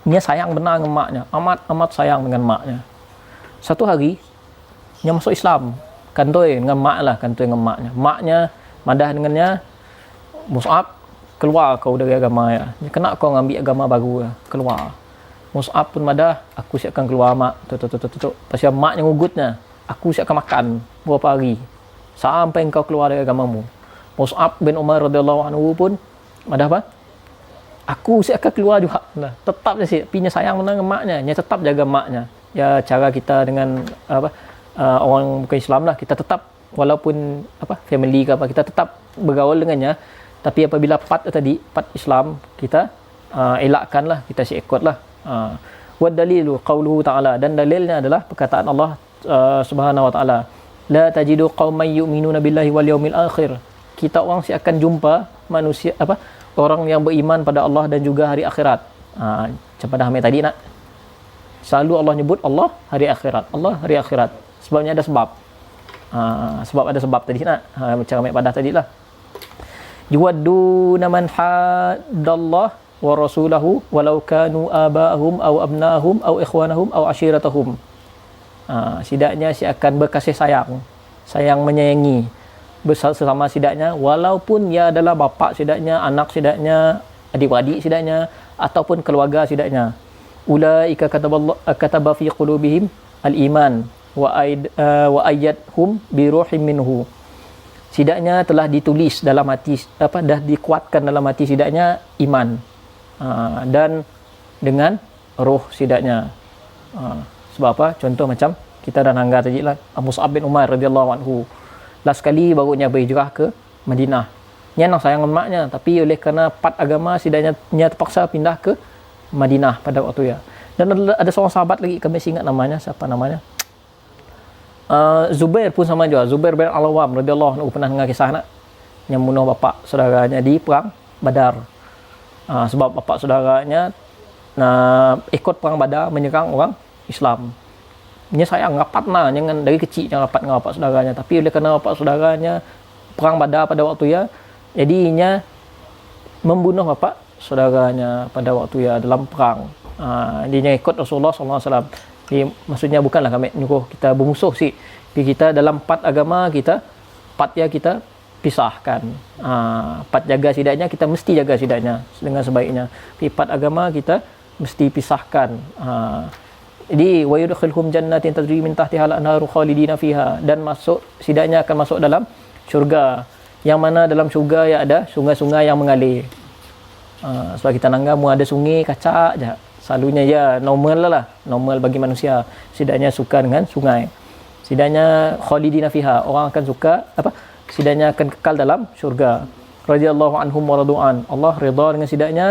dia sayang benar dengan maknya, amat sayang dengan maknya. Satu hari dia masuk Islam, kantoi dengan mak lah, kantoi dengan maknya. Maknya madah dengannya, Mus'ab, keluar kau dari agama ya. Kena kau ngambil agama baru ya, keluar. Mus'ab pun madah, aku siap akan keluar mak. Tutup. Pasal maknya ngugutnya, aku siap akan makan beberapa hari sampai engkau keluar dari agamamu. Mus'ab bin Umar radhiyallahu anhu pun madah apa? Aku siap akan keluar juga. Nah, tetap je pinya sayang dengan maknya, dia tetap jaga maknya. Ya cara kita dengan orang bukan Islam lah, kita tetap walaupun family ke apa, kita tetap bergaul dengannya. Tapi apabila part Islam kita elakkanlah, kita ikutlah. Wa dalilu qauluhu ta'ala, dan dalilnya adalah perkataan Allah Subhanahu wa ta'ala, la tajidu qauman yu'minuna billahi wal yawmil akhir. Kita orang akan jumpa manusia orang yang beriman pada Allah dan juga hari akhirat. Macam pada Hamid tadi nak, selalu Allah nyebut Allah hari akhirat, Allah hari akhirat. Sebabnya ada sebab. Sebab ada sebab tadi nak, macam Hamid pada tadi lah. Yuwadduna man haddallah wa rasulahu walau kanu aba'ahum aw abna'ahum aw ikhwanahum aw ashiratahum. Sidaknya si akan berkasih sayang menyayangi bersama sidaknya, walaupun ia adalah bapa sidaknya, anak sidaknya, adik-adik sidaknya, ataupun keluarga sidaknya. Ulaika kataba fi qulubihim al-iman wa ayyadhum bi ruhim minhu. Sidaknya telah ditulis dalam hati, dah dikuatkan dalam hati sidaknya iman, dan dengan roh sidaknya. Sebab apa? Contoh macam kita dah nanggar tadi lah, Mus'ab bin Umair radhiyallahu anhu, last kali barunya berhijrah ke Madinah. Dia nak sayang emaknya, tapi oleh kerana part agama sidaknya terpaksa pindah ke Madinah pada waktu ya. Dan ada seorang sahabat lagi, kami masih ingat namanya, siapa namanya? Zubair pun sama juga. Zubair bin Al-Awwam radhiyallahu anhu, pernah dengar kisah nak yang bunuh bapa saudaranya di perang Badar. Sebab bapa saudaranya ikut perang Badar menyerang orang Islam. Dia sayang rapat jangan dari kecil jangan rapat dengan bapa saudaranya, tapi oleh kerana bapa saudaranya perang Badar pada waktu ya, jadinya membunuh bapa saudaranya pada waktu ya dalam perang. Dia ikut Rasulullah SAW. Maksudnya bukanlah kami nyuruh kita bermusuh sih, tapi kita dalam part agama kita, part ya kita pisahkan. Part jaga sidaknya kita mesti jaga sidaknya dengan sebaiknya, tapi part agama kita mesti pisahkan. Jadi wa yudkhilhum jannatin tajri min tahtiha al-anharu khalidina fiha, dan masuk sidaknya akan masuk dalam syurga, yang mana dalam syurga ya ada sungai-sungai yang mengalir. Sebab kita nangga mu ada sungai kacak je, selalunya ya normal bagi manusia, sidaknya suka dengan sungai, sidaknya khalidina fiha, orang akan suka sidaknya akan kekal dalam syurga. Radhiyallahu anhum wa radu'an, Allah redha dengan sidaknya.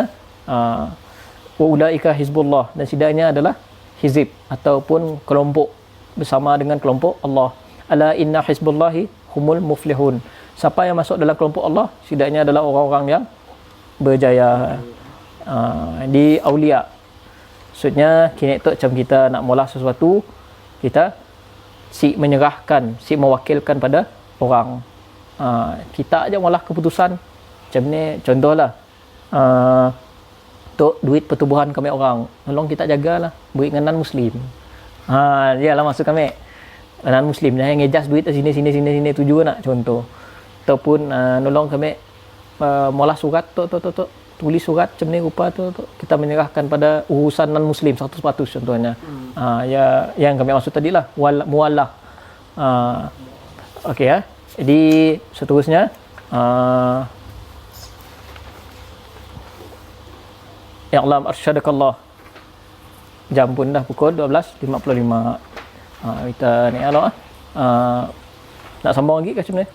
Wa ulaika hizbullah, dan sidaknya adalah hizib ataupun kelompok bersama dengan kelompok Allah. Ala inna hizbullahi humul muflihun. Siapa yang masuk dalam kelompok Allah, sidaknya adalah orang-orang yang berjaya. di aulia. Maksudnya kini tu macam kita nak mula sesuatu, kita si menyerahkan, si mewakilkan pada orang. Kita aja malah keputusan. Macam ni contohlah. Tok duit pertubuhan kami orang, tolong kita jagalah duit dengan non muslim. Dia lah maksud kami. Non muslim jangan ngejas duit sini tu juga nak contoh. Ataupun nolong kami malah surat tu tulis surat macam ni rupa tu kita menyerahkan pada urusan non muslim 100% contohnya. Ya yang kami maksud tadi lah mualah. Okey ya. Jadi seterusnya I'lam arsyadakallah. Jam pun dah pukul 12.55. Kita ni nak sambung lagi ke macam ni?